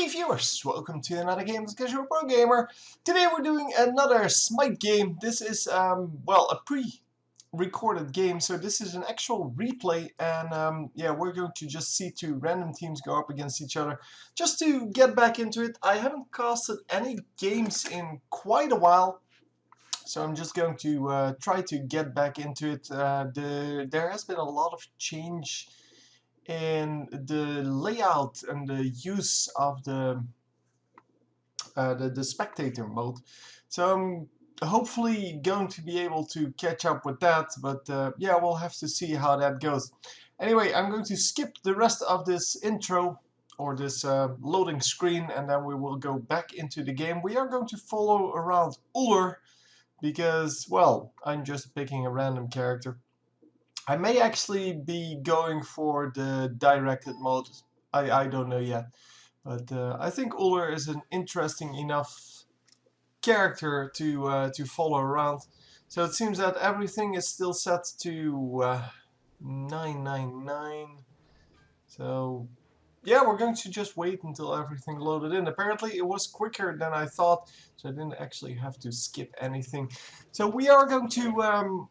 Hey viewers, welcome to another game discussion with Pro Gamer. Today we're doing another Smite game. This is well, a pre-recorded game, so this is an actual replay, and yeah, we're going to just see two random teams go up against each other. Just to get back into it, I haven't casted any games in quite a while, so I'm just going to try to get back into it. There has been a lot of change in the layout and the use of the spectator mode, so I'm hopefully going to be able to catch up with that, but yeah, we'll have to see how that goes. Anyway, I'm going to skip the rest of this intro or this loading screen, and then we will go back into the game. We are going to follow around Uller because, well, I'm just picking a random character. I may actually be going for the directed mode. I don't know yet. But I think Uller is an interesting enough character to follow around. So it seems that everything is still set to 999. So yeah, we're going to just wait until everything loaded in. Apparently it was quicker than I thought, so I didn't actually have to skip anything. So we are going to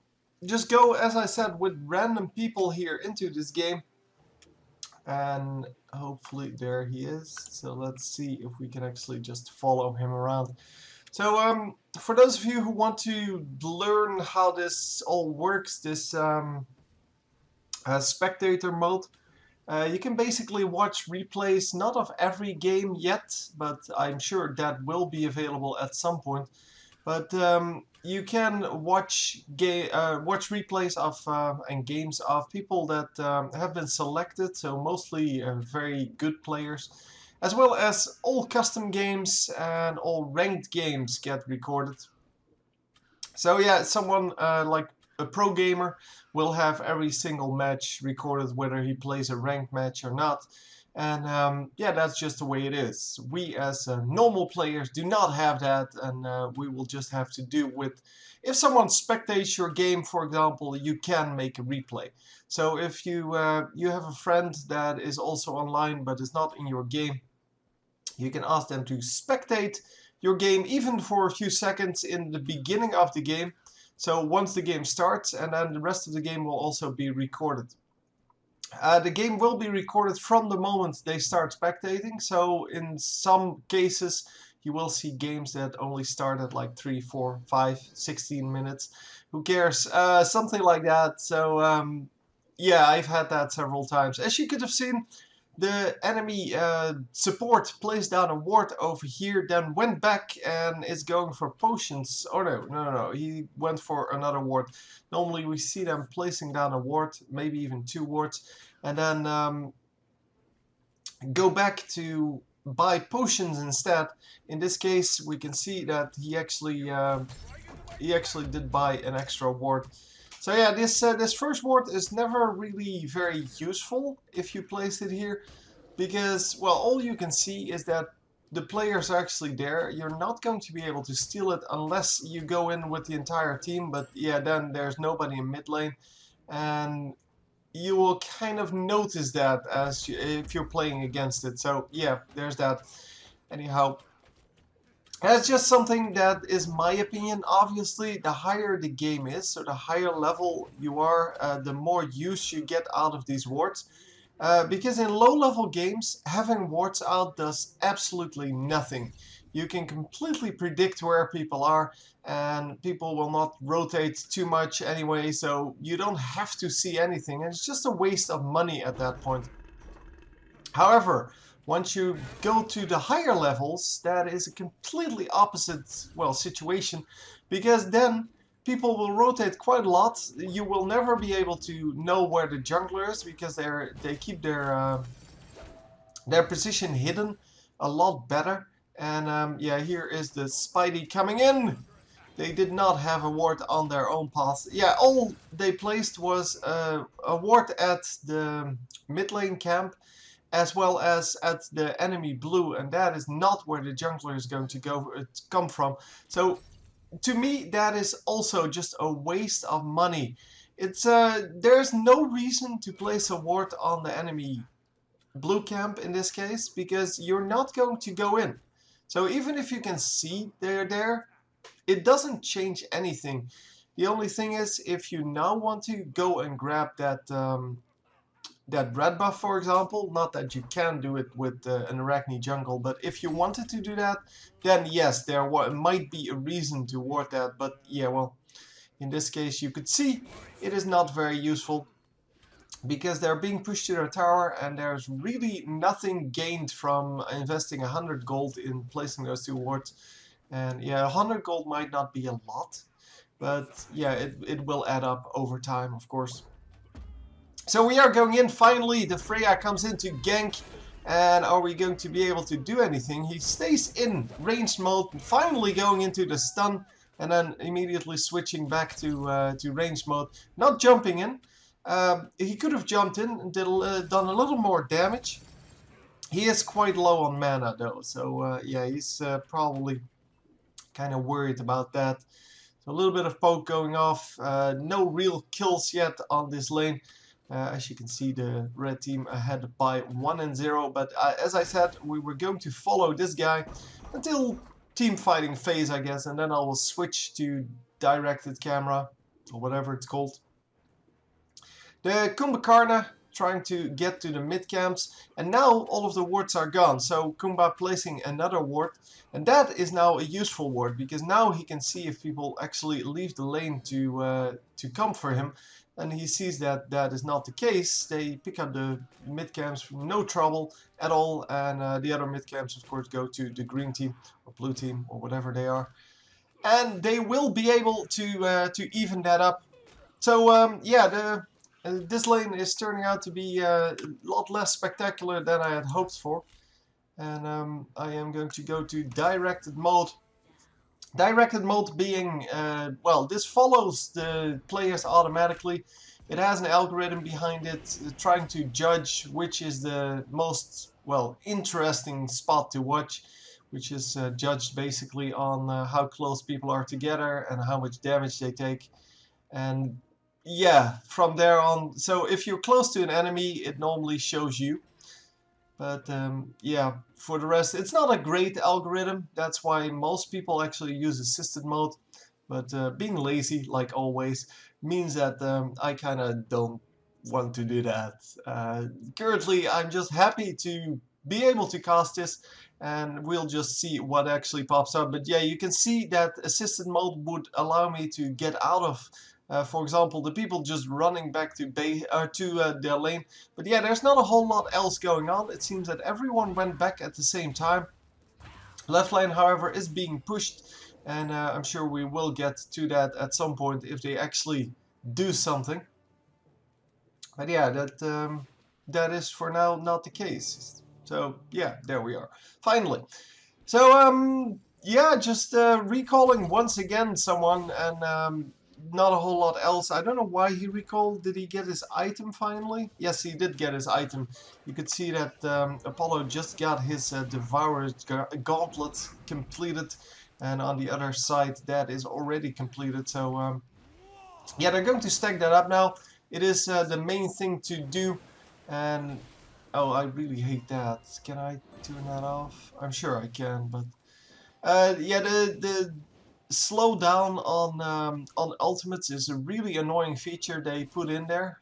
just go, as I said, with random people here into this game. And hopefully there he is. So let's see if we can actually just follow him around. So for those of you who want to learn how this all works, this spectator mode, you can basically watch replays, not of every game yet, but I'm sure that will be available at some point. But you can watch replays of and games of people that have been selected, so mostly very good players, as well as all custom games and all ranked games get recorded. So yeah, someone like a pro gamer will have every single match recorded, whether he plays a ranked match or not. And yeah, that's just the way it is. We as normal players do not have that, and we will just have to do with, if someone spectates your game, for example, you can make a replay. So if you you have a friend that is also online but is not in your game, you can ask them to spectate your game even for a few seconds in the beginning of the game. So once the game starts, and then the rest of the game will also be recorded. The game will be recorded from the moment they start spectating, so in some cases you will see games that only start at like 3, 4, 5, 16 minutes. Who cares? Something like that. So yeah, I've had that several times. As you could have seen, the enemy support placed down a ward over here, then went back and is going for potions. Oh no, he went for another ward. Normally we see them placing down a ward, maybe even 2 wards, and then go back to buy potions instead. In this case we can see that he actually did buy an extra ward. So yeah, this first ward is never really very useful if you place it here, because, well, all you can see is that the player's actually there. You're not going to be able to steal it unless you go in with the entire team, but yeah, then there's nobody in mid lane, and you will kind of notice that if you're playing against it. So yeah, there's that. Anyhow, that's just something that is my opinion. Obviously, the higher the game is, so the higher level you are, the more use you get out of these wards. Because in low-level games, having wards out does absolutely nothing. You can completely predict where people are, and people will not rotate too much anyway, so you don't have to see anything, and it's just a waste of money at that point. However, once you go to the higher levels, that is a completely opposite, well, situation, because then people will rotate quite a lot. You will never be able to know where the jungler is, because they keep their position hidden a lot better. And yeah, here is the Spidey coming in. They did not have a ward on their own path. Yeah, all they placed was a ward at the mid lane camp, as well as at the enemy blue, and that is not where the jungler is going to come from. So to me, that is also just a waste of money. It's there's no reason to place a ward on the enemy blue camp in this case, because you're not going to go in. So even if you can see they're there, it doesn't change anything. The only thing is, if you now want to go and grab that that red buff, for example, not that you can do it with an Arachne jungle, but if you wanted to do that, then yes, there might be a reason to ward that. But yeah, well, in this case, you could see it is not very useful, because they're being pushed to their tower, and there's really nothing gained from investing 100 gold in placing those two wards. And yeah, 100 gold might not be a lot, but yeah, it will add up over time, of course. So we are going in finally. The Freya comes in to gank. And are we going to be able to do anything? He stays in ranged mode, finally going into the stun, and then immediately switching back to ranged mode. Not jumping in. He could have jumped in and done a little more damage. He is quite low on mana though, so yeah, he's probably kind of worried about that. So a little bit of poke going off. No real kills yet on this lane. As you can see, the red team ahead by 1-0. But as I said, we were going to follow this guy until team fighting phase, I guess. And then I will switch to directed camera, or whatever it's called. The Kumbhakarna trying to get to the mid camps. And now all of the wards are gone. So Kumbha placing another ward. And that is now a useful ward, because now he can see if people actually leave the lane to come for him. And he sees that that is not the case. They pick up the mid camps, no trouble at all. And the other mid camps, of course, go to the green team or blue team or whatever they are. And they will be able to even that up. So yeah, this lane is turning out to be a lot less spectacular than I had hoped for. And I am going to go to directed mode. Directed mode being, well, this follows the players automatically. It has an algorithm behind it, trying to judge which is the most, well, interesting spot to watch, which is judged basically on how close people are together and how much damage they take. And yeah, from there on, so if you're close to an enemy, it normally shows you. But yeah, for the rest, it's not a great algorithm. That's why most people actually use assisted mode. But being lazy, like always, means that I kind of don't want to do that. Currently, I'm just happy to be able to cast this, and we'll just see what actually pops up. But yeah, you can see that assisted mode would allow me to get out of for example, the people just running back to their lane. But yeah, there's not a whole lot else going on. It seems that everyone went back at the same time. Left lane, however, is being pushed, and I'm sure we will get to that at some point if they actually do something. But yeah, that is for now not the case. So yeah, there we are. Finally. So yeah, just recalling once again someone, and not a whole lot else. I don't know why he recalled. Did he get his item finally? Yes, he did get his item. You could see that Apollo just got his Devourer's Gauntlet completed. And on the other side, that is already completed. So yeah, they're going to stack that up now. It is the main thing to do. And oh, I really hate that. Can I turn that off? I'm sure I can, but yeah, the slow down on ultimates is a really annoying feature they put in there.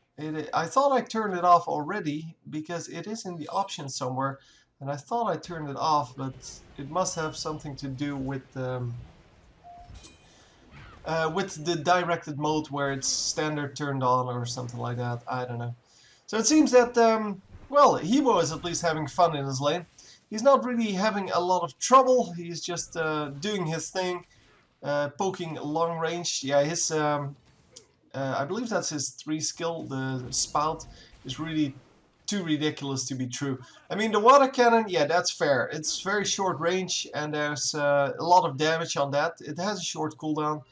I thought I turned it off already, because it is in the options somewhere, and I thought I turned it off, but it must have something to do with the directed mode where it's standard turned on or something like that. I don't know. So it seems that well, Hebo is at least having fun in his lane. He's not really having a lot of trouble. He's just doing his thing. Poking long range, yeah, his I believe that's his 3 skill, the spout, is really too ridiculous to be true. I mean, the water cannon, yeah, that's fair. It's very short range, and there's a lot of damage on that. It has a short cooldown,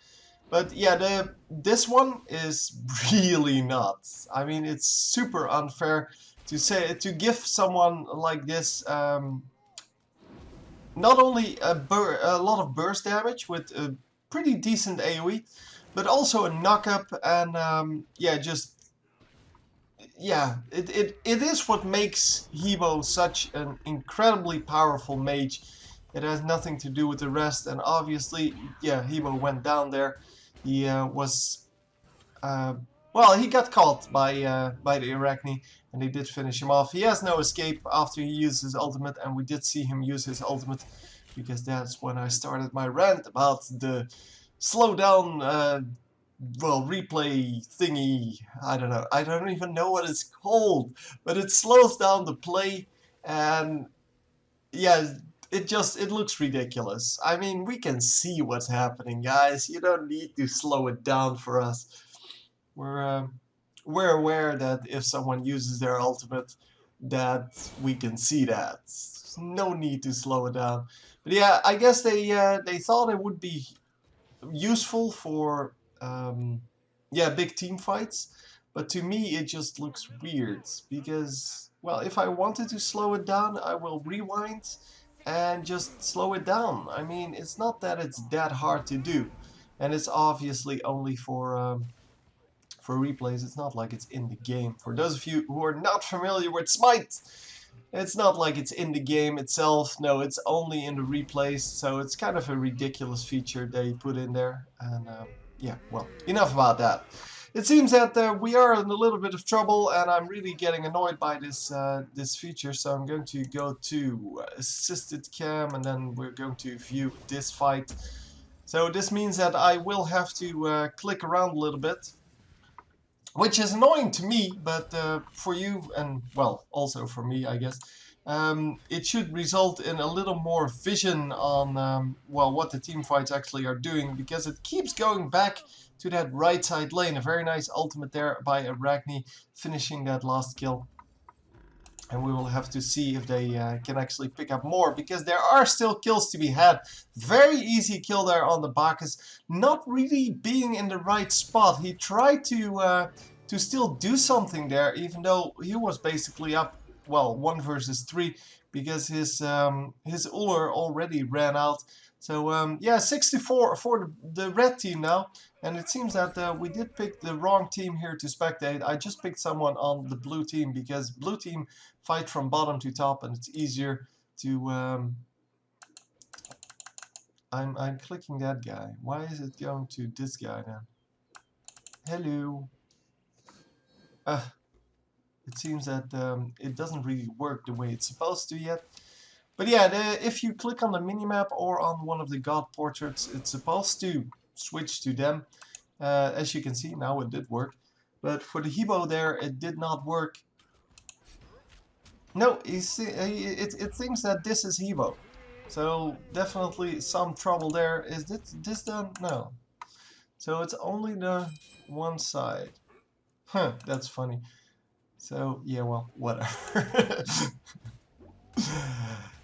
but yeah, this one is really not. I mean, it's super unfair to give someone like this not only a lot of burst damage with a pretty decent AoE, but also a knock-up, and yeah, just yeah, it is what makes Hebo such an incredibly powerful mage. It has nothing to do with the rest, and obviously, yeah, Hebo went down there. He was uh, well, he got caught by the Arachne, and they did finish him off. He has no escape after he used his ultimate, and we did see him use his ultimate, because that's when I started my rant about the slow down, well, replay thingy. I don't know. I don't even know what it's called, but it slows down the play, and yeah, it looks ridiculous. I mean, we can see what's happening, guys. You don't need to slow it down for us. We're we're aware that if someone uses their ultimate, that we can see that. No need to slow it down. But yeah, I guess they thought it would be useful for yeah, big team fights. But to me, it just looks weird because, well, if I wanted to slow it down, I will rewind and just slow it down. I mean, it's not that it's that hard to do, and it's obviously only for replays. It's not like it's in the game. For those of you who are not familiar with Smite, it's not like it's in the game itself. No, it's only in the replays. So it's kind of a ridiculous feature they put in there. And yeah, well, enough about that. It seems that we are in a little bit of trouble, and I'm really getting annoyed by this feature. So I'm going to go to assisted cam, and then we're going to view this fight. So this means that I will have to click around a little bit, which is annoying to me, but for you, and well, also for me, I guess, it should result in a little more vision on, well, what the team fights actually are doing, because it keeps going back to that right side lane. A very nice ultimate there by Arachne, finishing that last kill. And we will have to see if they can actually pick up more, because there are still kills to be had. Very easy kill there on the Bacchus, not really being in the right spot. He tried to still do something there, even though he was basically up, well, 1 versus 3, because his Uller already ran out. So yeah, 64 for the red team now. And it seems that we did pick the wrong team here to spectate. I just picked someone on the blue team, because blue team fight from bottom to top, and it's easier to I'm clicking that guy. Why is it going to this guy then? Hello. It seems that it doesn't really work the way it's supposed to yet. But yeah, if you click on the minimap or on one of the god portraits, it's supposed to switch to them. As you can see, now it did work. But for the Hebo there, it did not work. No, it thinks that this is Hebo. So definitely some trouble there. Is this done? No. So it's only the one side. Huh, that's funny. So yeah, well, whatever.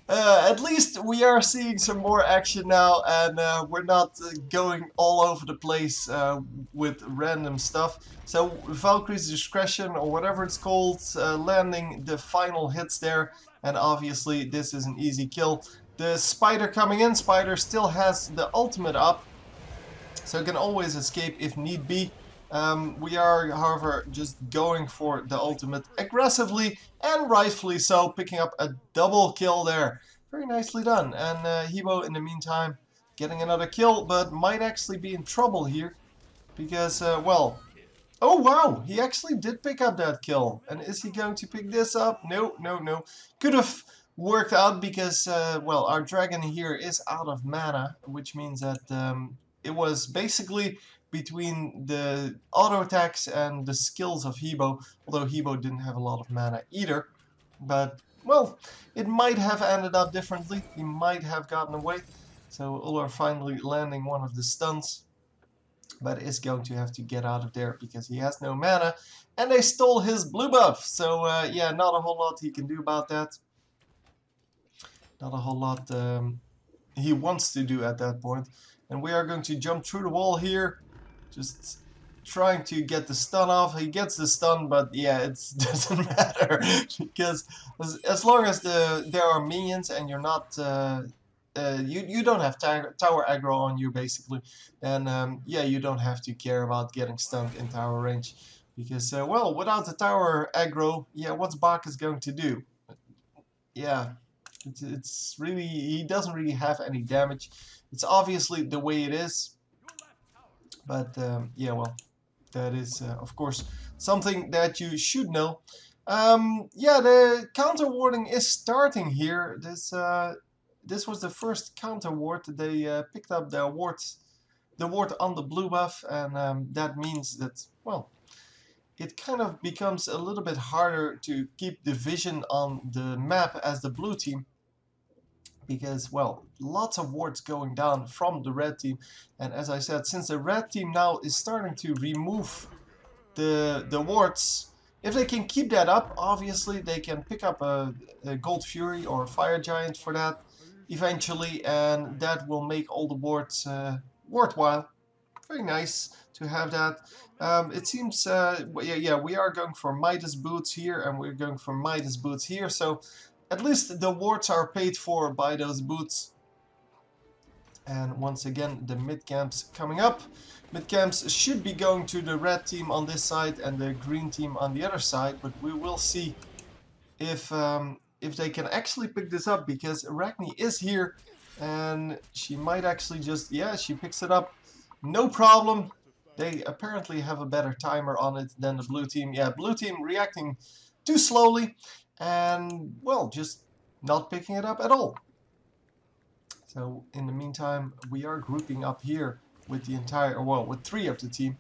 At least we are seeing some more action now, and we're not going all over the place with random stuff. So Valkyrie's Discretion, or whatever it's called, landing the final hits there, and obviously this is an easy kill. The Spider coming in. Spider still has the ultimate up, so can always escape if need be. We are, however, just going for the ultimate aggressively, and rightfully so, picking up a double kill there. Very nicely done. And Hebo, in the meantime, getting another kill, but might actually be in trouble here, because, well... Oh, wow! He actually did pick up that kill. And is he going to pick this up? No, no, no. Could have worked out, because, well, our dragon here is out of mana, which means that it was basically between the auto attacks and the skills of Hebo, although Hebo didn't have a lot of mana either. But, well, it might have ended up differently. He might have gotten away. So Uller finally landing one of the stuns, but is going to have to get out of there because he has no mana, and they stole his blue buff. So yeah, not a whole lot he can do about that. Not a whole lot he wants to do at that point. And we are going to jump through the wall here, just trying to get the stun off. He gets the stun, but yeah, it doesn't matter, because as long as there are minions and you're not you don't have tower aggro on you, basically, and yeah, you don't have to care about getting stunned in tower range. Because, well, without the tower aggro, yeah, what's Bacchus going to do? Yeah, it's really, he doesn't really have any damage. It's obviously the way it is, but yeah, well, that is, of course, something that you should know. Yeah, the counter warding is starting here. This was the first counter ward. They picked up the ward on the blue buff, and that means that, well, it kind of becomes a little bit harder to keep the vision on the map as the blue team, because, well, lots of wards going down from the red team. And as I said, since the red team now is starting to remove the wards, if they can keep that up, obviously they can pick up a Gold Fury or Fire Giant for that eventually, and that will make all the wards worthwhile. Very nice to have that. It seems, yeah, we are going for Midas boots here, and we're going for Midas boots here, so at least the wards are paid for by those boots. And once again, the mid camps coming up. Mid camps should be going to the red team on this side and the green team on the other side, but we will see if they can actually pick this up, because Arachne is here and she might actually just, yeah, she picks it up. No problem. They apparently have a better timer on it than the blue team. Yeah, blue team reacting too slowly and, well, just not picking it up at all. So in the meantime, we are grouping up here with the entire, well, with 3 of the team.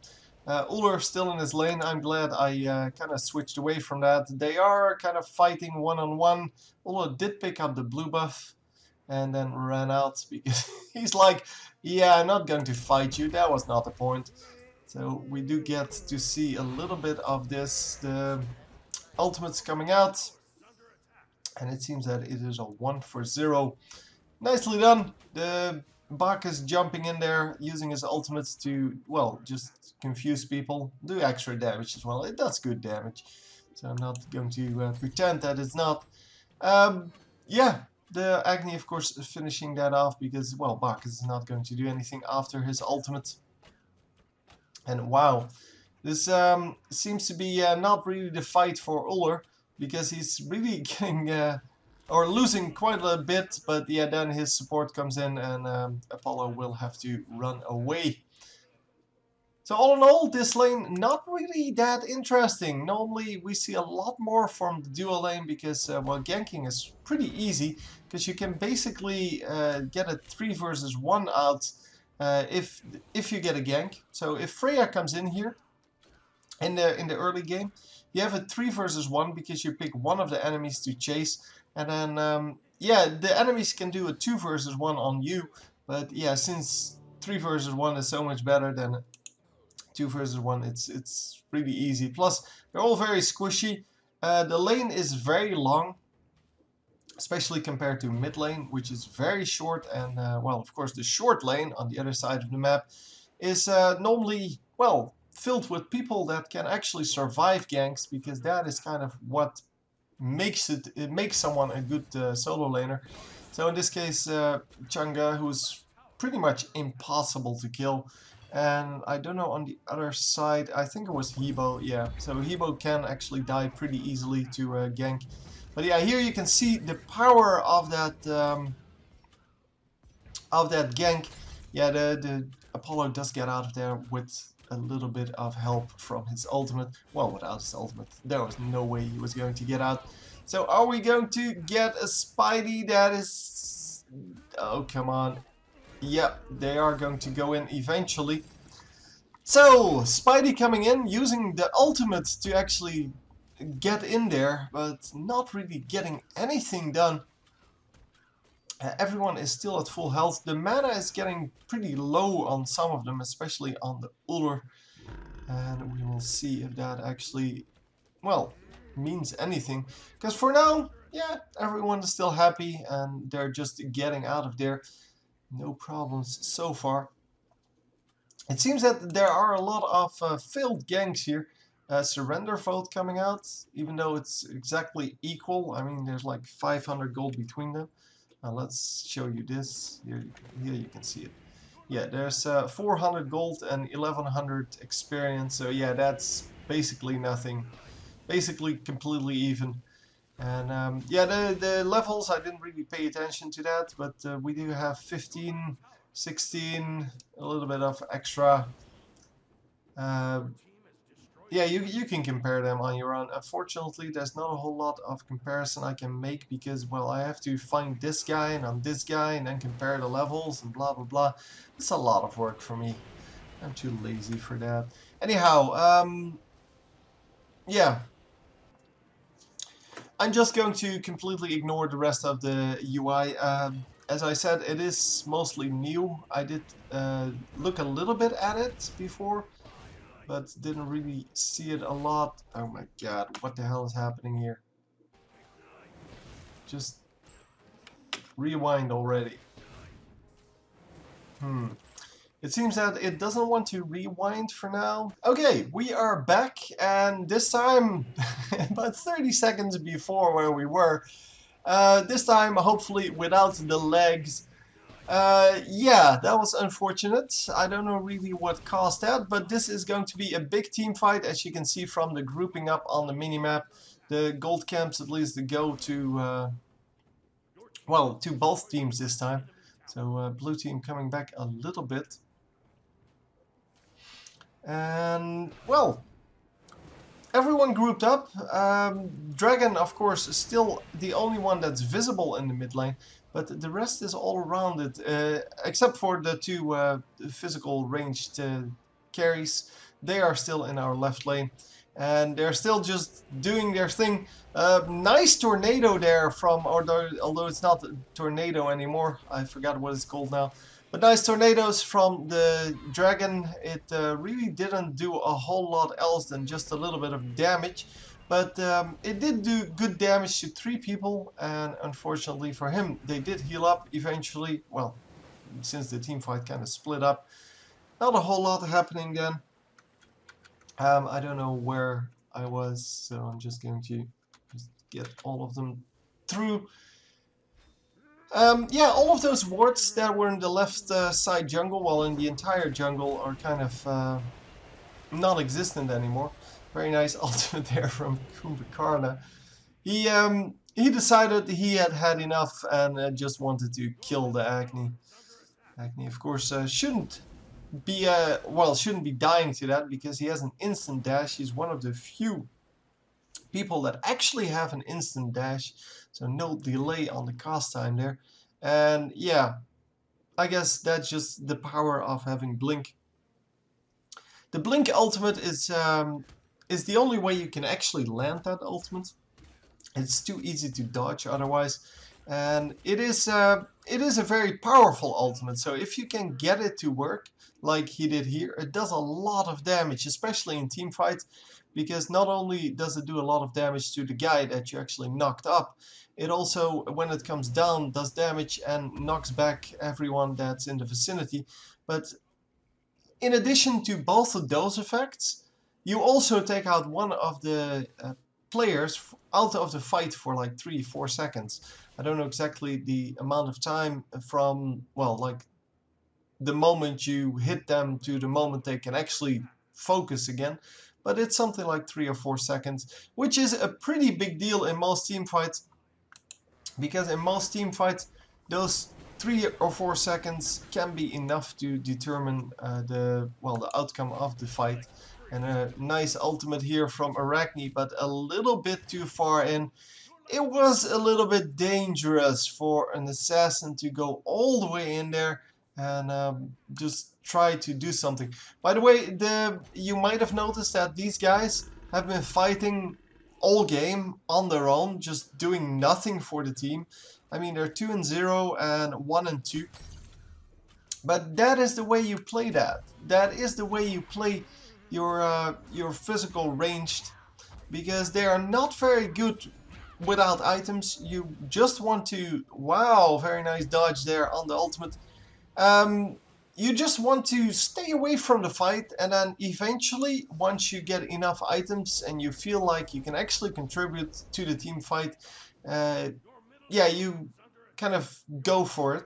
Uller still in his lane. I'm glad I kind of switched away from that. They are kind of fighting one-on-one. Uller did pick up the blue buff and then ran out because he's like, yeah, I'm not going to fight you. That was not the point. So we do get to see a little bit of this. The ultimate's coming out. And it seems that it is a 1-for-0. Nicely done. The Bacchus jumping in there, using his ultimates to, well, just confuse people, do extra damage as well. It does good damage, so I'm not going to pretend that it's not. Yeah, the Agni, of course, finishing that off because, well, Bacchus is not going to do anything after his ultimate. And wow, this seems to be not really the fight for Uller, because he's really getting or losing quite a bit, but yeah, then his support comes in and Apollo will have to run away. So all in all, this lane not really that interesting. Normally we see a lot more from the duo lane because, well, ganking is pretty easy, because you can basically get a 3 versus 1 out if you get a gank. So if Freya comes in here in the early game, you have a 3 versus 1 because you pick one of the enemies to chase, and then yeah, the enemies can do a 2 versus 1 on you, but yeah, since 3 versus 1 is so much better than 2 versus 1, it's really easy. Plus they're all very squishy. The lane is very long, especially compared to mid lane, which is very short, and well, of course the short lane on the other side of the map is normally, well, filled with people that can actually survive ganks, because that is kind of what makes it makes someone a good solo laner. So in this case, Chang'e, who's pretty much impossible to kill, and I don't know on the other side, I think it was Hebo, yeah, so Hebo can actually die pretty easily to gank. But yeah, here you can see the power of that gank. Yeah, the Apollo does get out of there with a little bit of help from his ultimate. Well, without his ultimate, there was no way he was going to get out. So are we going to get a Spidey that is... Oh, come on. Yep, they are going to go in eventually. So, Spidey coming in, using the ultimate to actually get in there, but not really getting anything done. Everyone is still at full health. The mana is getting pretty low on some of them, especially on the Uller. And we will see if that actually, well, means anything. Because for now, yeah, everyone is still happy and they're just getting out of there. No problems so far. It seems that there are a lot of failed ganks here. Surrender vote coming out, even though it's exactly equal. I mean, there's like 500 gold between them. Let's show you this. Here you can see it. Yeah, there's 400 gold and 1100 experience. So yeah, that's basically nothing. Basically completely even. And yeah, the levels, I didn't really pay attention to that, but we do have 15, 16, a little bit of extra. Uh, yeah, you can compare them on your own. Unfortunately, there's not a whole lot of comparison I can make because, well, I have to find this guy and on this guy and then compare the levels and blah blah blah. It's a lot of work for me. I'm too lazy for that. Anyhow, yeah. I'm just going to completely ignore the rest of the UI. As I said, it is mostly new. I did look a little bit at it before, but didn't really see it a lot. Oh my god, what the hell is happening here? Just rewind already. It seems that it doesn't want to rewind for now. Okay, we are back, and this time, about 30 seconds before where we were, this time hopefully without the legs. Yeah, that was unfortunate. I don't know really what caused that, but this is going to be a big team fight, as you can see from the grouping up on the minimap. The gold camps at least go to, well, to both teams this time. So blue team coming back a little bit. And, well, everyone grouped up. Dragon, of course, is still the only one that's visible in the mid lane, but the rest is all around it, except for the two physical ranged carries. They are still in our left lane, and they're still just doing their thing. Nice tornado there from, although it's not a tornado anymore, I forgot what it's called now. But nice tornadoes from the dragon. It really didn't do a whole lot else than just a little bit of damage. But it did do good damage to 3 people, and unfortunately for him, they did heal up eventually. Well, since the team fight kind of split up. Not a whole lot happening then. I don't know where I was, so I'm just going to just get all of them through. Yeah, all of those wards that were in the left side jungle, well, in the entire jungle, are kind of non-existent anymore. Very nice ultimate there from Kumbhakarna. He decided he had had enough and just wanted to kill the Agni. Agni, of course, shouldn't be shouldn't be dying to that because he has an instant dash. He's one of the few people that actually have an instant dash, so no delay on the cast time there. And yeah, I guess that's just the power of having blink. The blink ultimate is the only way you can actually land that ultimate. It's too easy to dodge otherwise, and it is a very powerful ultimate. So if you can get it to work like he did here, it does a lot of damage, especially in team fights, because not only does it do a lot of damage to the guy that you actually knocked up, it also, when it comes down, does damage and knocks back everyone that's in the vicinity. But in addition to both of those effects, you also take out one of the players out of the fight for like 3-4 seconds. I don't know exactly the amount of time from, well, like the moment you hit them to the moment they can actually focus again, but it's something like 3 or 4 seconds, which is a pretty big deal in most team fights, because in most team fights those 3 or 4 seconds can be enough to determine the outcome of the fight. And a nice ultimate here from Arachne, but a little bit too far in. It was a little bit dangerous for an assassin to go all the way in there and just try to do something. By the way, you might have noticed that these guys have been fighting all game on their own, just doing nothing for the team. I mean, they're 2-0 and 1-2. But that is the way you play that. That is the way you play your physical ranged, because they are not very good without items. You just want to, wow, very nice dodge there on the ultimate. You just want to stay away from the fight, and then eventually, once you get enough items and you feel like you can actually contribute to the team fight, yeah, you kind of go for it.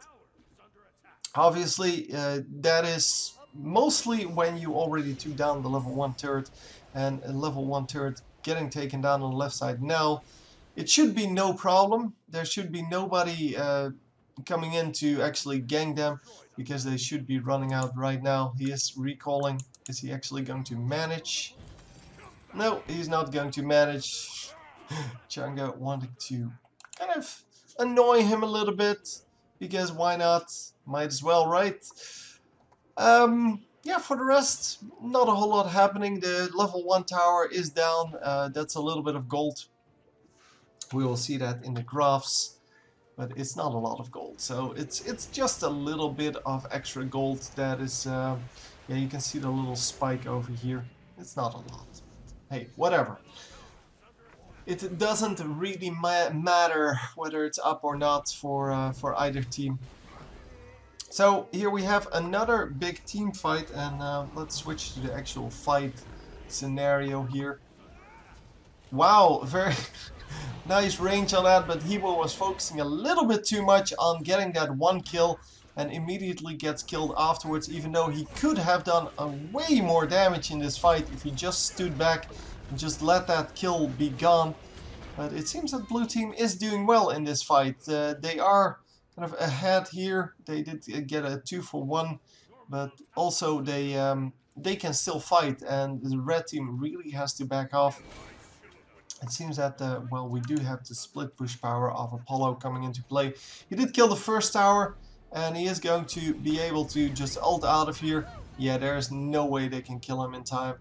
Obviously, that is mostly when you already took down the level 1 turret, and a level 1 turret getting taken down on the left side now, it should be no problem. There should be nobody coming in to actually gang them, because they should be running out right now. He is recalling. Is he actually going to manage? No, he's not going to manage. Changa wanted to kind of annoy him a little bit, because why not? Might as well, right? Yeah, for the rest, not a whole lot happening. The level 1 tower is down. That's a little bit of gold. We will see that in the graphs, but it's not a lot of gold. So it's just a little bit of extra gold that is, yeah, you can see the little spike over here. It's not a lot. Hey, whatever. It doesn't really matter whether it's up or not for either team. So here we have another big team fight, and let's switch to the actual fight scenario here. Wow, very nice range on that, but Hebo was focusing a little bit too much on getting that one kill and immediately gets killed afterwards, even though he could have done a way more damage in this fight if he just stood back and just let that kill be gone. But it seems that blue team is doing well in this fight. They are kind of ahead here. They did get a 2-for-1, but also they can still fight, and the red team really has to back off. It seems that, well, we do have the split push power of Apollo coming into play. He did kill the first tower, and he is going to be able to just ult out of here. Yeah, there's no way they can kill him in time.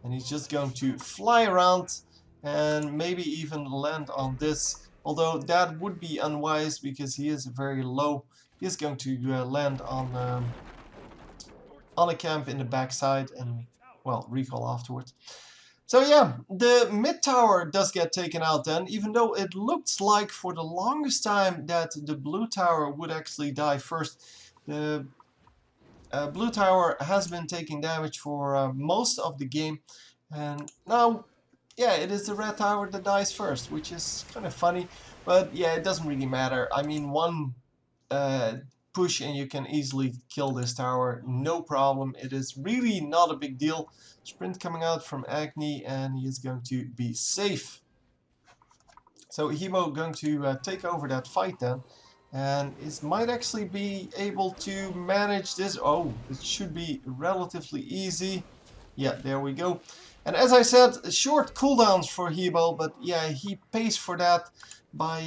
And he's just going to fly around and maybe even land on this. Although that would be unwise because he is very low. He is going to land on a camp in the backside and, well, recall afterwards. So yeah, the mid tower does get taken out then, even though it looked like for the longest time that the blue tower would actually die first. The blue tower has been taking damage for most of the game, and now, yeah, it is the red tower that dies first, which is kind of funny, but yeah, it doesn't really matter. I mean, one push and you can easily kill this tower, no problem. It is really not a big deal. Sprint coming out from Agni, and he is going to be safe. So Hebo going to take over that fight then, and it might actually be able to manage this. Oh, it should be relatively easy. Yeah, there we go. And as I said, short cooldowns for Hebo, but yeah, he pays for that by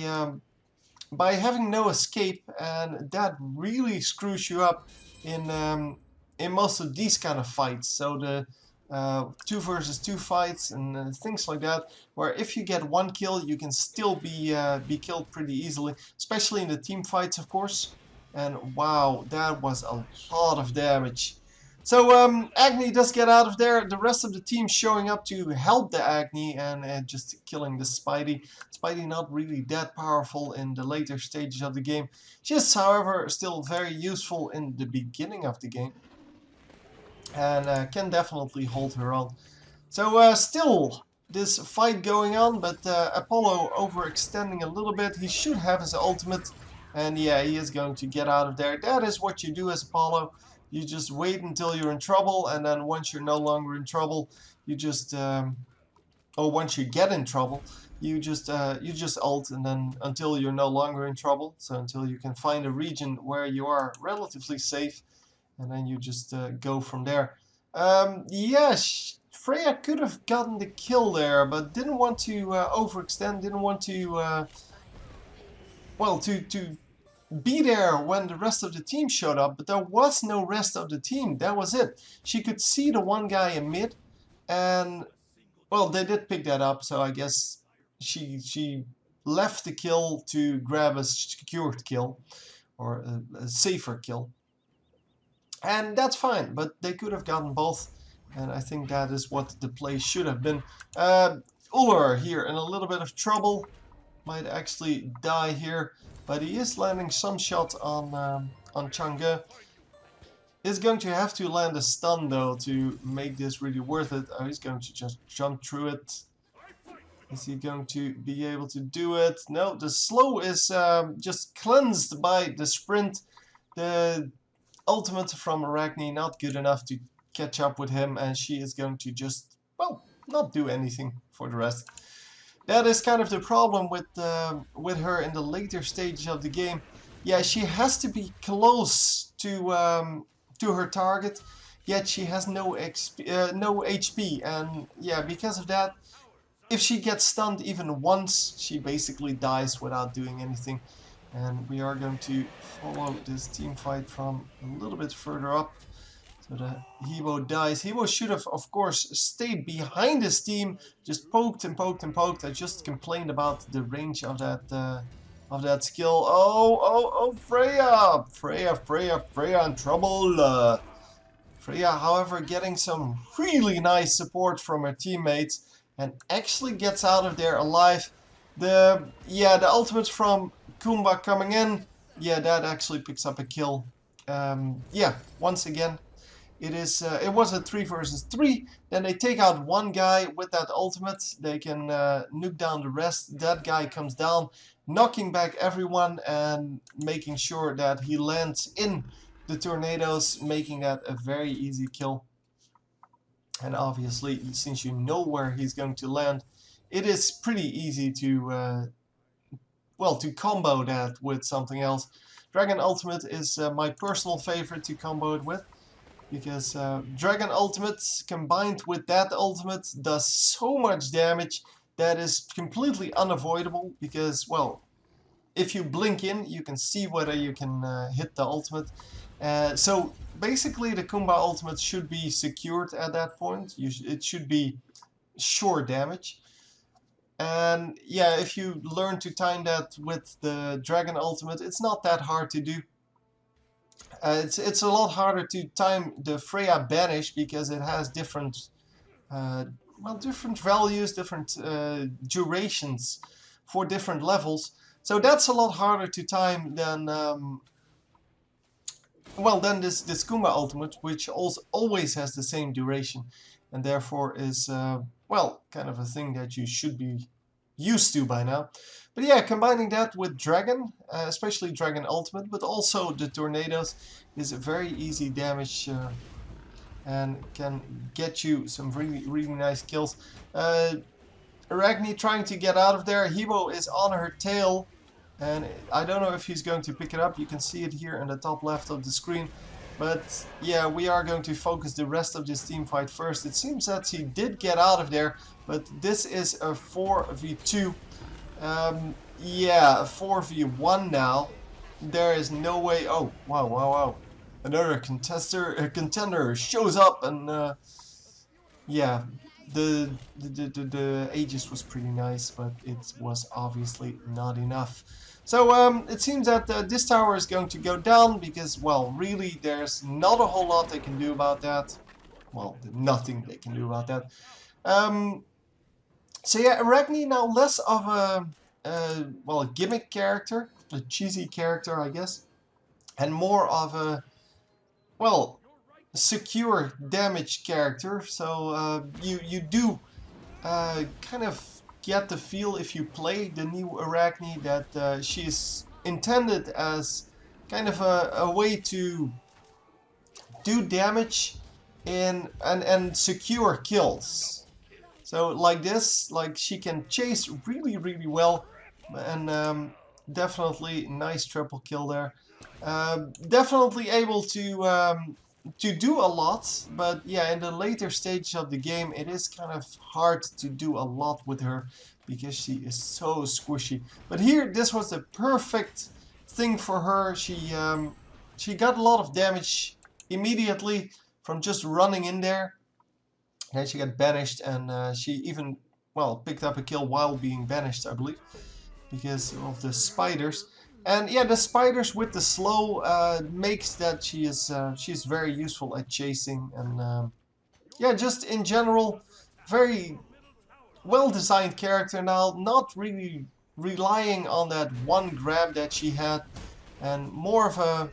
having no escape, and that really screws you up in most of these kind of fights. So the 2 versus 2 fights and things like that, where if you get one kill, you can still be killed pretty easily, especially in the team fights, of course. And wow, that was a lot of damage. So Agni does get out of there. The rest of the team showing up to help the Agni and just killing the Spidey. Spidey not really that powerful in the later stages of the game. Just, however, still very useful in the beginning of the game. And can definitely hold her on. So still this fight going on, but Apollo overextending a little bit. He should have his ultimate. And yeah, he is going to get out of there. That is what you do as Apollo. You just wait until you're in trouble, and then once you're no longer in trouble, you just, or once you get in trouble, you just ult, and then until you're no longer in trouble, so until you can find a region where you are relatively safe, and then you just go from there. Yes, Freya could have gotten the kill there, but didn't want to overextend, didn't want to, well, to be there when the rest of the team showed up, but there was no rest of the team. That was it. She could see the one guy in mid, and well, they did pick that up, so I guess she left the kill to grab a secured kill, or a safer kill. And that's fine, but they could have gotten both, and I think that is what the play should have been. Uller here in a little bit of trouble. Might actually die here, but he is landing some shots on Chang'e. Is going to have to land a stun though to make this really worth it. Oh, he's going to just jump through it. Is he going to be able to do it? No, the slow is just cleansed by the sprint. The ultimate from Arachne not good enough to catch up with him, and she is going to just, well, not do anything for the rest. That is kind of the problem with her in the later stages of the game. Yeah, she has to be close to her target, yet she has no HP, and yeah, because of that, if she gets stunned even once, she basically dies without doing anything. And we are going to follow this team fight from a little bit further up. So the Hebo dies. Hebo should have, of course, stayed behind his team, just poked and poked and poked. I just complained about the range of that skill. Oh, Freya! Freya in trouble. Freya, however, getting some really nice support from her teammates and actually gets out of there alive. The ultimate from Kumba coming in, yeah, that actually picks up a kill. Yeah, once again, it was a 3 versus 3. Then they take out one guy with that ultimate. They can nuke down the rest. That guy comes down, knocking back everyone and making sure that he lands in the tornadoes, making that a very easy kill. And obviously, since you know where he's going to land, it is pretty easy to to combo that with something else. Dragon Ultimate is my personal favorite to combo it with, because Dragon Ultimate combined with that ultimate does so much damage that is completely unavoidable, because, well, if you blink in, you can see whether you can hit the ultimate. So basically the Kumba ultimate should be secured at that point. It should be sure damage. And yeah, if you learn to time that with the Dragon ultimate, it's not that hard to do. It's a lot harder to time the Freya banish, because it has different different values, different durations for different levels. So that's a lot harder to time than this Kumba ultimate, which also always has the same duration, and therefore is kind of a thing that you should be used to by now. But yeah, combining that with Dragon, especially Dragon Ultimate, but also the tornadoes, is a very easy damage and can get you some really nice kills. Arachne trying to get out of there. Hebo is on her tail, and I don't know if he's going to pick it up. You can see it here in the top left of the screen. But yeah, we are going to focus the rest of this team fight first. It seems that he did get out of there, but this is a 4v2. Yeah, a 4v1 now. There is no way. Oh, wow. Another contender shows up, and yeah, the Aegis was pretty nice, but it was obviously not enough. So it seems that this tower is going to go down, because, well, really there's not a whole lot they can do about that. Well, nothing they can do about that. So yeah, Arachne now less of a gimmick character, a cheesy character, I guess, and more of a, well, secure damage character. So you do kind of get the feel, if you play the new Arachne, that she is intended as kind of a way to do damage and secure kills. So like this, like, she can chase really well, and definitely nice triple kill there. Definitely able to do a lot, but yeah, in the later stage of the game, it is kind of hard to do a lot with her, because she is so squishy. But here, this was the perfect thing for her. She got a lot of damage immediately from just running in there. Then she got banished, and she even, well, picked up a kill while being banished, I believe, because of the spiders. And yeah, the spiders with the slow makes that she's very useful at chasing, and yeah, just in general, very well-designed character now, not really relying on that one grab that she had, and more of a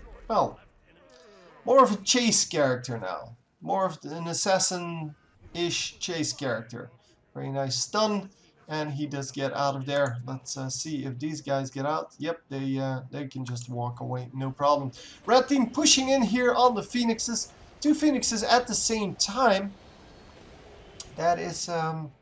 chase character now, more of an assassin-ish chase character. Very nice stun, and he does get out of there. Let's see if these guys get out. Yep, they can just walk away, no problem. Red team pushing in here on the Phoenixes. 2 Phoenixes at the same time. That is kind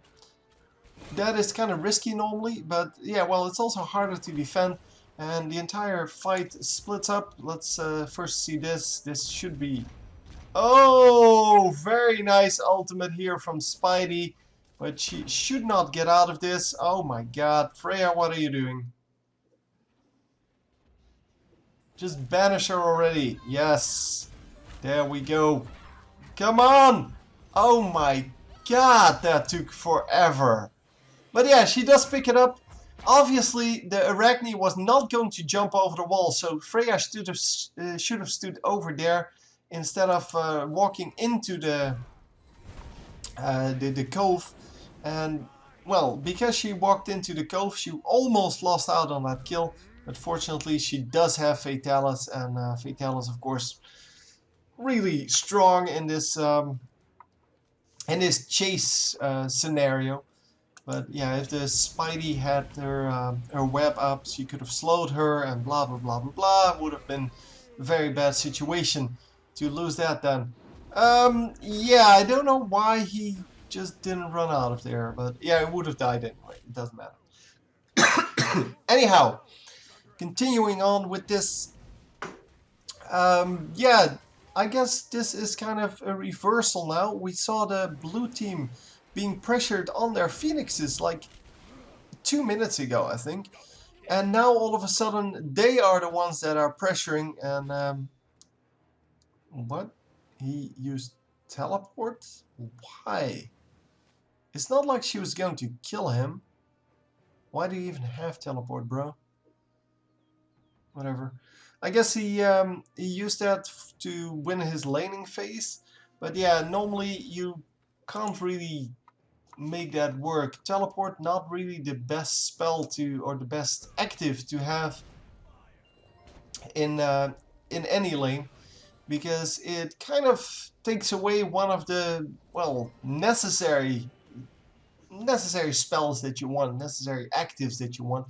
of risky normally, but yeah, well, it's also harder to defend, and the entire fight splits up. Let's first see this. This should be... Oh, very nice ultimate here from Spidey, but she should not get out of this. Oh my god, Freya, what are you doing? Just banish her already. Yes, there we go. Come on! Oh my god, that took forever. But yeah, she does pick it up. Obviously, the Arachne was not going to jump over the wall, so Freya should have stood over there instead of walking into the cove. And well, because she walked into the cove, she almost lost out on that kill. But fortunately, she does have Fatalis, and Fatalis, of course, really strong in this chase scenario. But yeah, if the Spidey had her web up, she could have slowed her and blah blah blah blah blah. Would have been a very bad situation to lose that then. Yeah, I don't know why he just didn't run out of there, but yeah, it would have died anyway. It doesn't matter. Anyhow, continuing on with this. Yeah, I guess this is kind of a reversal now. We saw the blue team being pressured on their Phoenixes like 2 minutes ago, I think. And now all of a sudden they are the ones that are pressuring. And what? He used teleport? Why? It's not like she was going to kill him. Why do you even have teleport, bro? Whatever. I guess he used that to win his laning phase. But yeah, normally you can't really make that work. Teleport, not really the best spell to, or the best active to have in any lane, because it kind of takes away one of the, well, necessary spells that you want, necessary actives that you want.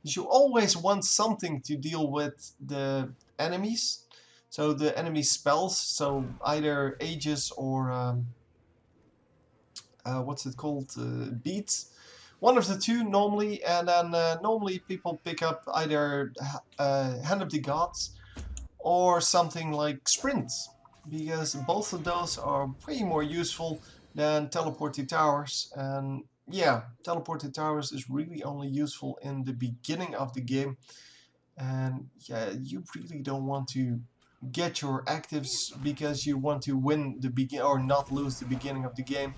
Because you always want something to deal with the enemies, so the enemy spells, so either Aegis or what's it called, beats, one of the two normally. And then normally people pick up either Hand of the Gods or something like Sprint, because both of those are way more useful than Teleport to Towers. And yeah, Teleport to Towers is really only useful in the beginning of the game, and yeah, you really don't want to get your actives because you want to win the begin or not lose the beginning of the game.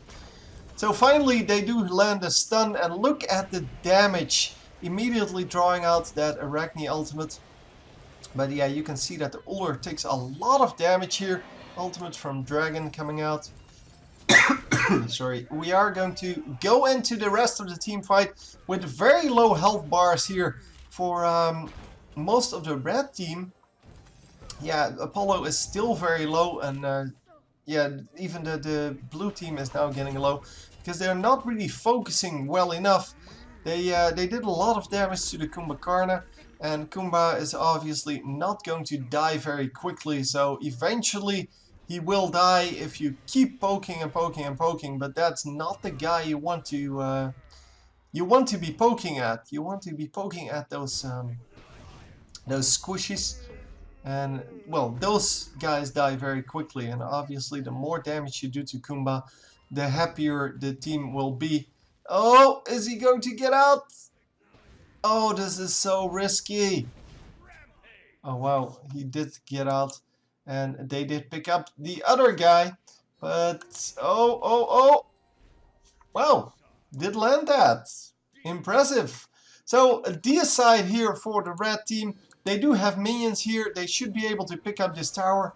So finally they do land a stun, and look at the damage, immediately drawing out that Arachne ultimate. But yeah, you can see that the Uller takes a lot of damage here. Ultimate from Dragon coming out. Sorry. We are going to go into the rest of the team fight with very low health bars here for most of the red team. Yeah, Apollo is still very low, and yeah, even the blue team is now getting low because they're not really focusing well enough. They did a lot of damage to the Kumbhakarna, and Kumba is obviously not going to die very quickly, so eventually he will die if you keep poking and poking and poking. But that's not the guy you want to be poking at. You want to be poking at those squishies. And well, those guys die very quickly, and obviously the more damage you do to Kumba, the happier the team will be. Oh, is he going to get out? Oh, this is so risky. Oh wow, he did get out, and they did pick up the other guy, but oh, wow, did land that. Impressive. So a deicide here for the red team. They do have minions here. They should be able to pick up this tower,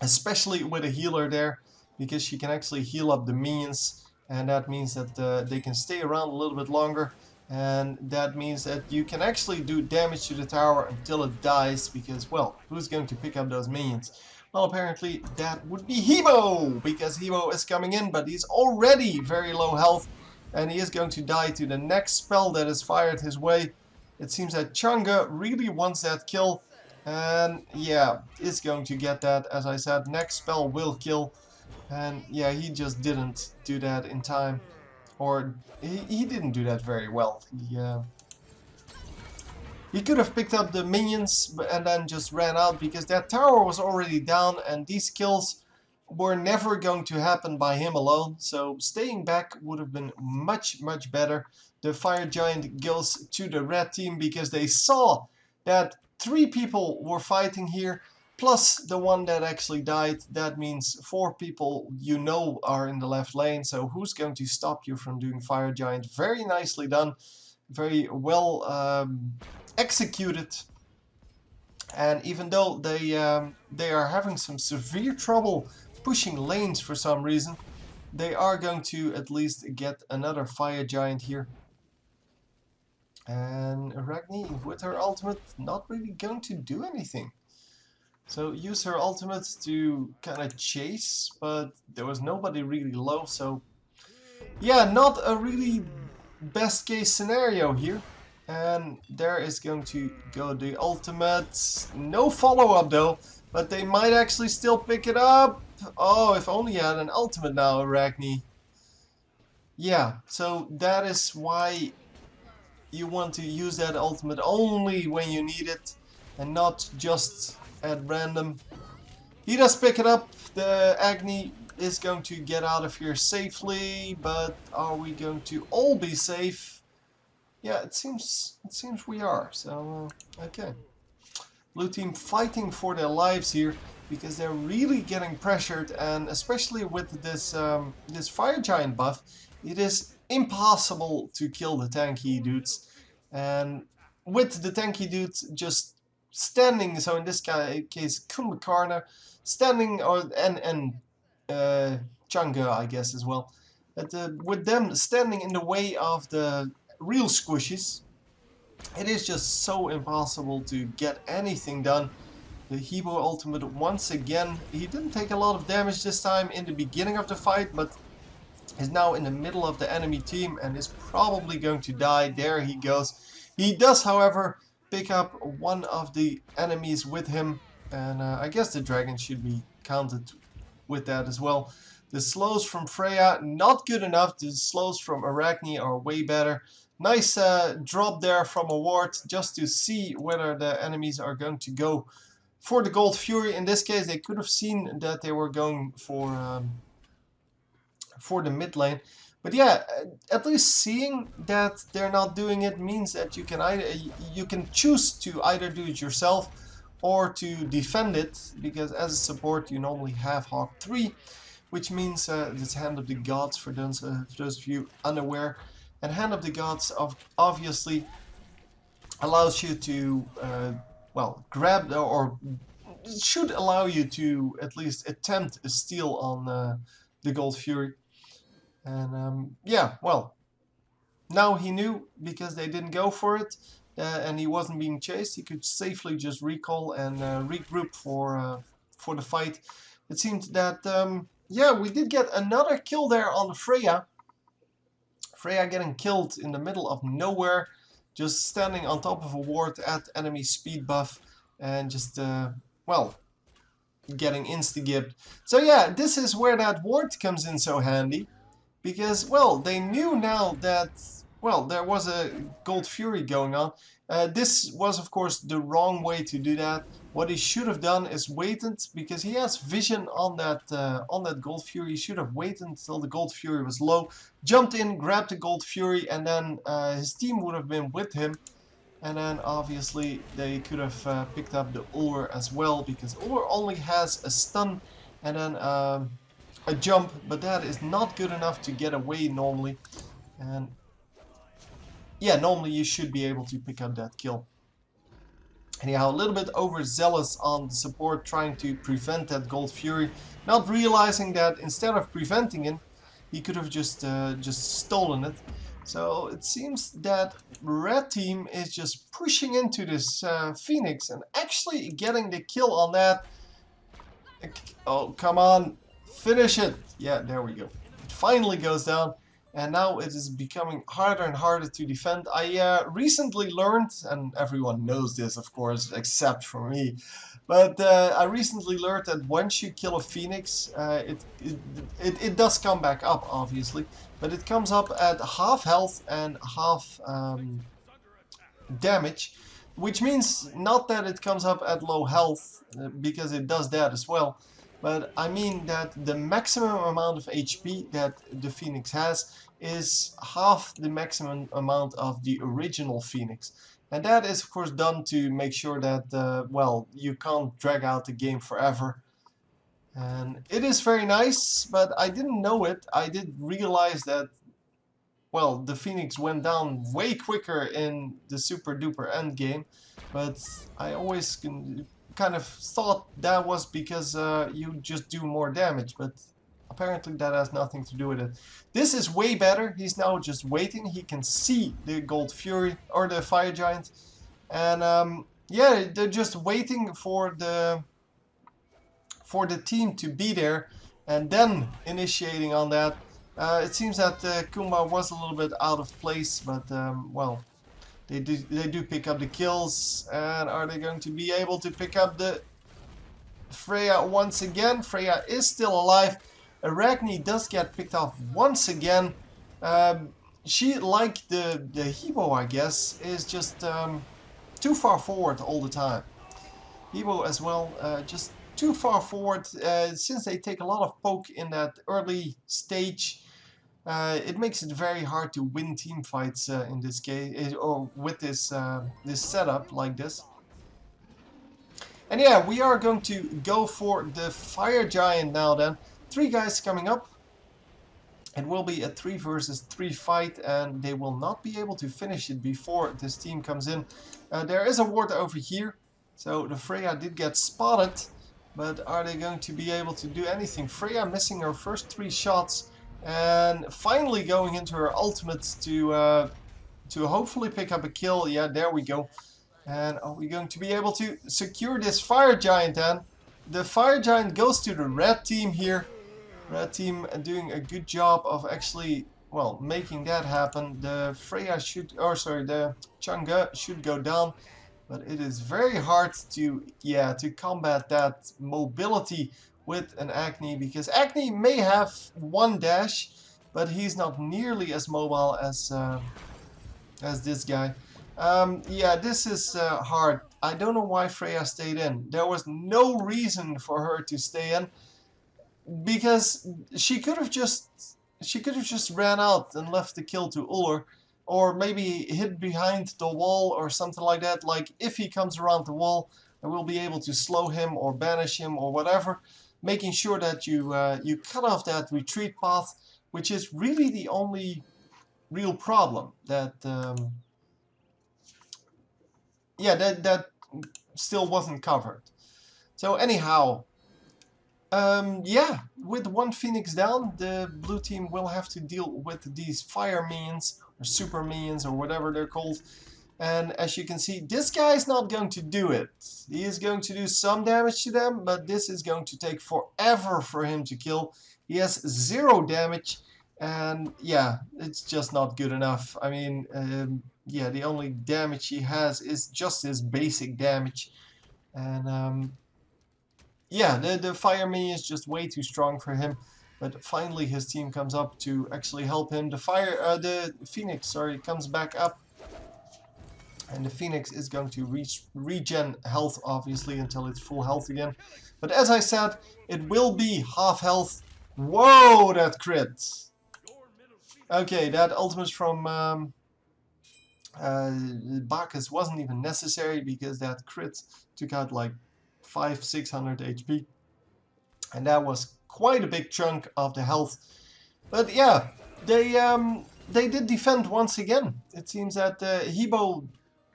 especially with a healer there, because she can actually heal up the minions, and that means that they can stay around a little bit longer, and that means that you can actually do damage to the tower until it dies, because, well, who's going to pick up those minions? Well, apparently that would be Hebo, because Hebo is coming in, but he's already very low health, and he is going to die to the next spell that is fired his way. It seems that Chang'e really wants that kill, and yeah, is going to get that. As I said, next spell will kill, and yeah, he just didn't do that in time, or he didn't do that very well. He could have picked up the minions and then just ran out, because that tower was already down and these kills were never going to happen by him alone. So staying back would have been much, much better. The fire giant goes to the red team because they saw that 3 people were fighting here, plus the one that actually died. That means 4 people you know are in the left lane. So who's going to stop you from doing fire giant? Very nicely done. Very well executed. And even though they are having some severe trouble pushing lanes for some reason, they are going to at least get another fire giant here. And Ragni with her ultimate not really going to do anything. So use her ultimate to kind of chase, but there was nobody really low, so yeah, not a really best case scenario here. And there is going to go the ultimate. No follow-up though, but they might actually still pick it up. Oh, if only he had an ultimate now, Ragni. Yeah, so that is why you want to use that ultimate only when you need it, and not just at random. He does pick it up. The Agni is going to get out of here safely, but are we going to all be safe? Yeah, it seems we are. So okay, blue team fighting for their lives here because they're really getting pressured, and especially with this this fire giant buff, it is impossible to kill the tanky dudes. And with the tanky dudes just standing, so in this case Kumbhakarna standing, or and Chang'e I guess as well, but with them standing in the way of the real squishes, it is just so impossible to get anything done. The Hebo ultimate once again, he didn't take a lot of damage this time in the beginning of the fight, but is now in the middle of the enemy team and is probably going to die. There he goes. He does, however, pick up one of the enemies with him, and I guess the dragon should be counted with that as well. The slows from Freya, not good enough. The slows from Arachne are way better. Nice drop there from a ward just to see whether the enemies are going to go for the Gold Fury. In this case, they could have seen that they were going for the mid lane. But yeah, at least seeing that they're not doing it means that you can choose to either do it yourself or to defend it, because as a support you normally have Hawk 3, which means this Hand of the Gods for those of you unaware. And Hand of the Gods obviously allows you to, well, grab, or should allow you to at least attempt a steal on the Gold Fury. And yeah, well, now he knew, because they didn't go for it, and he wasn't being chased. He could safely just recall and regroup for the fight. It seemed that yeah, we did get another kill there on Freya. Freya getting killed in the middle of nowhere, just standing on top of a ward at enemy speed buff, and just well, getting insta-gibbed. So yeah, this is where that ward comes in so handy. Because, well, they knew now that, well, there was a Gold Fury going on. This was, of course, the wrong way to do that. What he should have done is waited, because he has vision on that Gold Fury. He should have waited until the Gold Fury was low, jumped in, grabbed the Gold Fury, and then his team would have been with him. And then, obviously, they could have picked up the Ulr as well, because Ulr only has a stun, and then a jump, but that is not good enough to get away normally. And yeah, normally you should be able to pick up that kill. Anyhow, a little bit overzealous on the support, trying to prevent that Gold Fury, not realizing that instead of preventing it, he could have just stolen it. So it seems that red team is just pushing into this Phoenix and actually getting the kill on that. Oh, come on. Finish it! Yeah, there we go. It finally goes down. and now it is becoming harder and harder to defend. I recently learned, and everyone knows this of course except for me, but I recently learned that once you kill a phoenix, it does come back up obviously, but it comes up at half health and half damage, which means not that it comes up at low health, because it does that as well, but I mean that the maximum amount of HP that the Phoenix has is half the maximum amount of the original Phoenix. And that is of course done to make sure that, well, you can't drag out the game forever. And it is very nice, but I didn't know it. I did realize that, well, the Phoenix went down way quicker in the super duper end game, but I always kind of thought that was because you just do more damage, but apparently that has nothing to do with it. This is way better. He's now just waiting. He can see the Gold Fury or the Fire Giant, and yeah, they're just waiting for the team to be there and then initiating on that. It seems that Kumba was a little bit out of place, but well, they do pick up the kills. And are they going to be able to pick up the Freya once again? Freya is still alive. Arachne does get picked off once again. She, like the Hebo, I guess, is just too far forward all the time. Hebo as well, just too far forward, since they take a lot of poke in that early stage. It makes it very hard to win team fights in this case, or with this this setup like this. And yeah, we are going to go for the Fire Giant now then. 3 guys coming up. It will be a 3 versus 3 fight, and they will not be able to finish it before this team comes in. There is a ward over here, so the Freya did get spotted. But are they going to be able to do anything? Freya missing her first 3 shots and finally going into her ultimate to hopefully pick up a kill. Yeah, there we go. And are we going to be able to secure this Fire Giant then? The Fire Giant goes to the red team here. Red team doing a good job of actually, well, making that happen. The Freya should, or sorry, the Chang'e should go down. But it is very hard to, yeah, to combat that mobility with an Acne, because Acne may have 1 dash, but he's not nearly as mobile as this guy. Yeah, this is hard. I don't know why Freya stayed in. There was no reason for her to stay in, because she could have just ran out and left the kill to Ullr. Or maybe hid behind the wall or something like that. Like, if he comes around the wall, I will be able to slow him or banish him or whatever. Making sure that you you cut off that retreat path, which is really the only real problem. That yeah, that still wasn't covered. So anyhow, yeah, with 1 Phoenix down, the blue team will have to deal with these fire minions, or super minions, or whatever they're called. And as you can see, this guy is not going to do it. He is going to do some damage to them, but this is going to take forever for him to kill. He has 0 damage, and yeah, it's just not good enough. I mean, yeah, the only damage he has is just his basic damage. And yeah, the Fire Minion is just way too strong for him. But finally his team comes up to actually help him. The Phoenix, sorry, comes back up. And the Phoenix is going to regen health, obviously, until it's full health again. But as I said, it will be half health. Whoa, that crit! Okay, that ultimate from Bacchus wasn't even necessary, because that crit took out like 500-600 HP. And that was quite a big chunk of the health. But yeah, they did defend once again. It seems that Hebo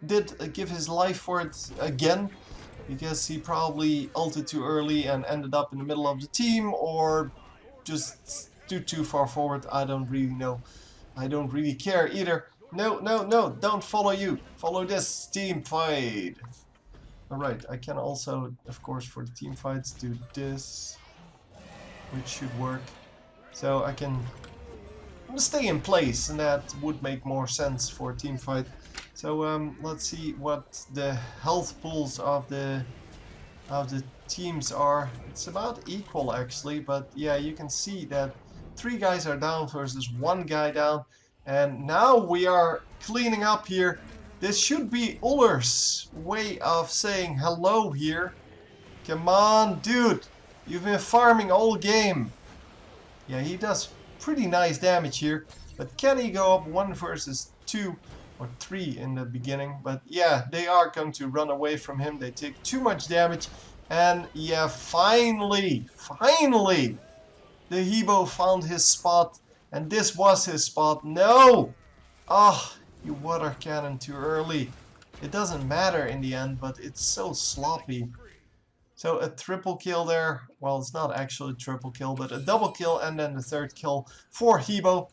did give his life for it again, because he probably ulted too early and ended up in the middle of the team, or just too far forward. I don't really know. I don't really care either. No, no, no, don't follow you. Follow this team fight. Alright, I can also, of course, for the team fights, do this, which should work. So I can... stay in place, and that would make more sense for a team fight. So let's see what the health pools of the teams are. It's about equal actually, but yeah, you can see that 3 guys are down versus 1 guy down, and now we are cleaning up here. This should be Uller's way of saying hello here. Come on, dude, you've been farming all game. Yeah, he does pretty nice damage here, but can he go up 1 versus 2 or 3 in the beginning? But yeah, they are going to run away from him. They take too much damage. And yeah, finally, the Hebo found his spot. And this was his spot. No! Ah, oh, you water cannon too early. It doesn't matter in the end, but it's so sloppy. So a triple kill there. Well, it's not actually a triple kill, but a double kill, and then the 3rd kill for Hebo.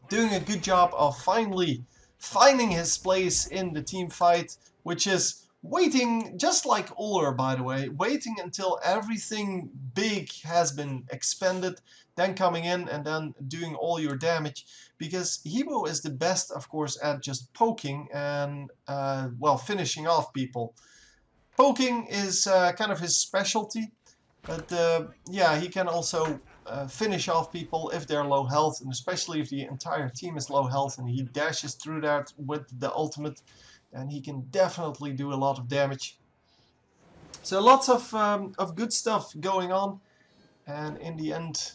Doing a good job of finally finding his place in the team fight, which is waiting, just like Uller by the way, waiting until everything big has been expended, then coming in and then doing all your damage, because Hebo is the best, of course, at just poking and, well, finishing off people. Poking is kind of his specialty, but yeah, he can also finish off people if they're low health, and especially if the entire team is low health and he dashes through that with the ultimate, and he can definitely do a lot of damage. So lots of good stuff going on, and in the end,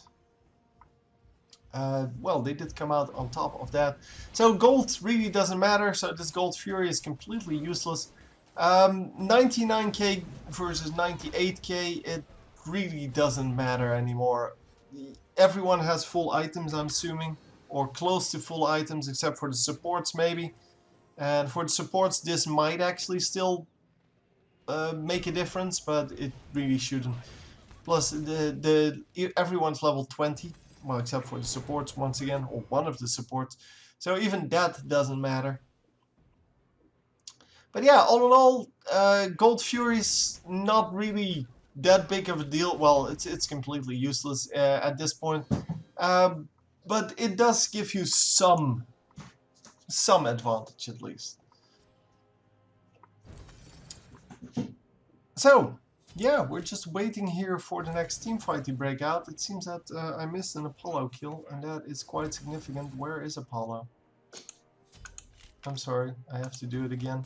well, they did come out on top of that. So gold really doesn't matter, so this gold fury is completely useless. 99k versus 98k, it really doesn't matter anymore. Everyone has full items, I'm assuming, or close to full items, except for the supports maybe. And for the supports, this might actually still make a difference, but it really shouldn't. Plus, everyone's level 20, well, except for the supports once again, or one of the supports. So even that doesn't matter. But yeah, all in all, Gold Fury's not really that big of a deal. Well, it's completely useless at this point, but it does give you some advantage at least. So yeah, we're just waiting here for the next team fight to break out. It seems that I missed an Apollo kill, and that is quite significant. Where is Apollo? I'm sorry, I have to do it again.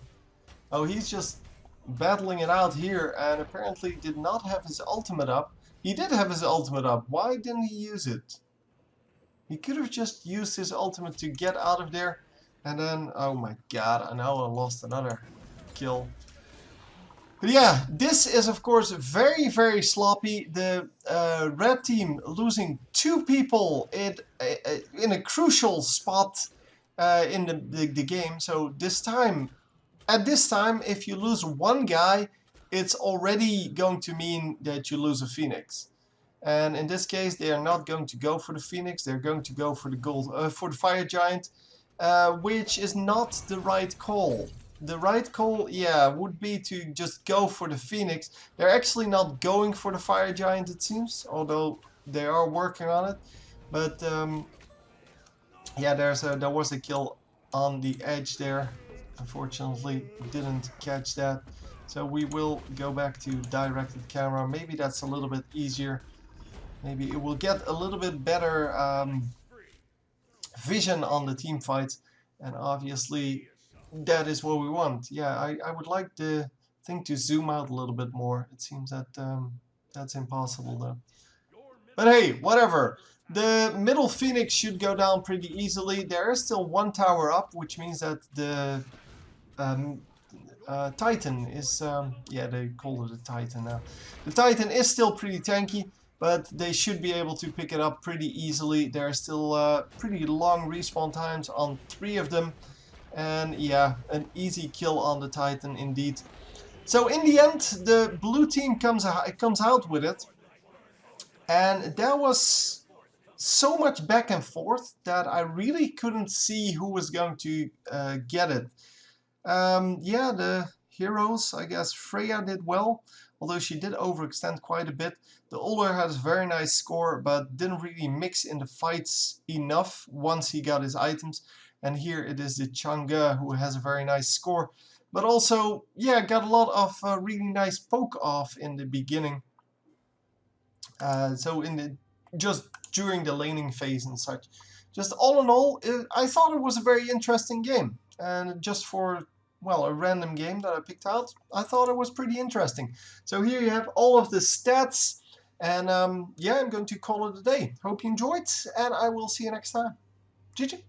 Oh, he's just battling it out here, and apparently did not have his ultimate up. He did have his ultimate up. Why didn't he use it? He could have just used his ultimate to get out of there, and then, oh my god, I know I lost another kill. But yeah, this is of course very, very sloppy. The red team losing 2 people in a crucial spot in the game. So this time, at this time, if you lose 1 guy, it's already going to mean that you lose a Phoenix. And in this case, they are not going to go for the Phoenix. They're going to go for the for the Fire Giant, which is not the right call. The right call, yeah, would be to just go for the Phoenix. They're actually not going for the Fire Giant, it seems, although they are working on it. But yeah, there was a kill on the edge there. Unfortunately, didn't catch that. So we will go back to directed camera. Maybe that's a little bit easier. Maybe it will get a little bit better vision on the team fights. And obviously, that is what we want. Yeah, I would like the thing to zoom out a little bit more. It seems that that's impossible though. But hey, whatever. The middle Phoenix should go down pretty easily. There is still 1 tower up, which means that the Titan is, yeah, they call it a Titan now. The Titan is still pretty tanky, but they should be able to pick it up pretty easily. There are still pretty long respawn times on 3 of them. And yeah, an easy kill on the Titan indeed. So in the end, the blue team comes out with it. And there was so much back and forth that I really couldn't see who was going to get it. Yeah, the heroes, I guess Freya did well. although she did overextend quite a bit. The older has a very nice score, but didn't really mix in the fights enough once he got his items. And here it is the Chang'e who has a very nice score, but also, yeah, got a lot of really nice poke off in the beginning. So in the just during the laning phase and such. Just all in all, I thought it was a very interesting game. And just for, well, a random game that I picked out, I thought it was pretty interesting. So here you have all of the stats. And yeah, I'm going to call it a day. Hope you enjoyed, and I will see you next time. GG.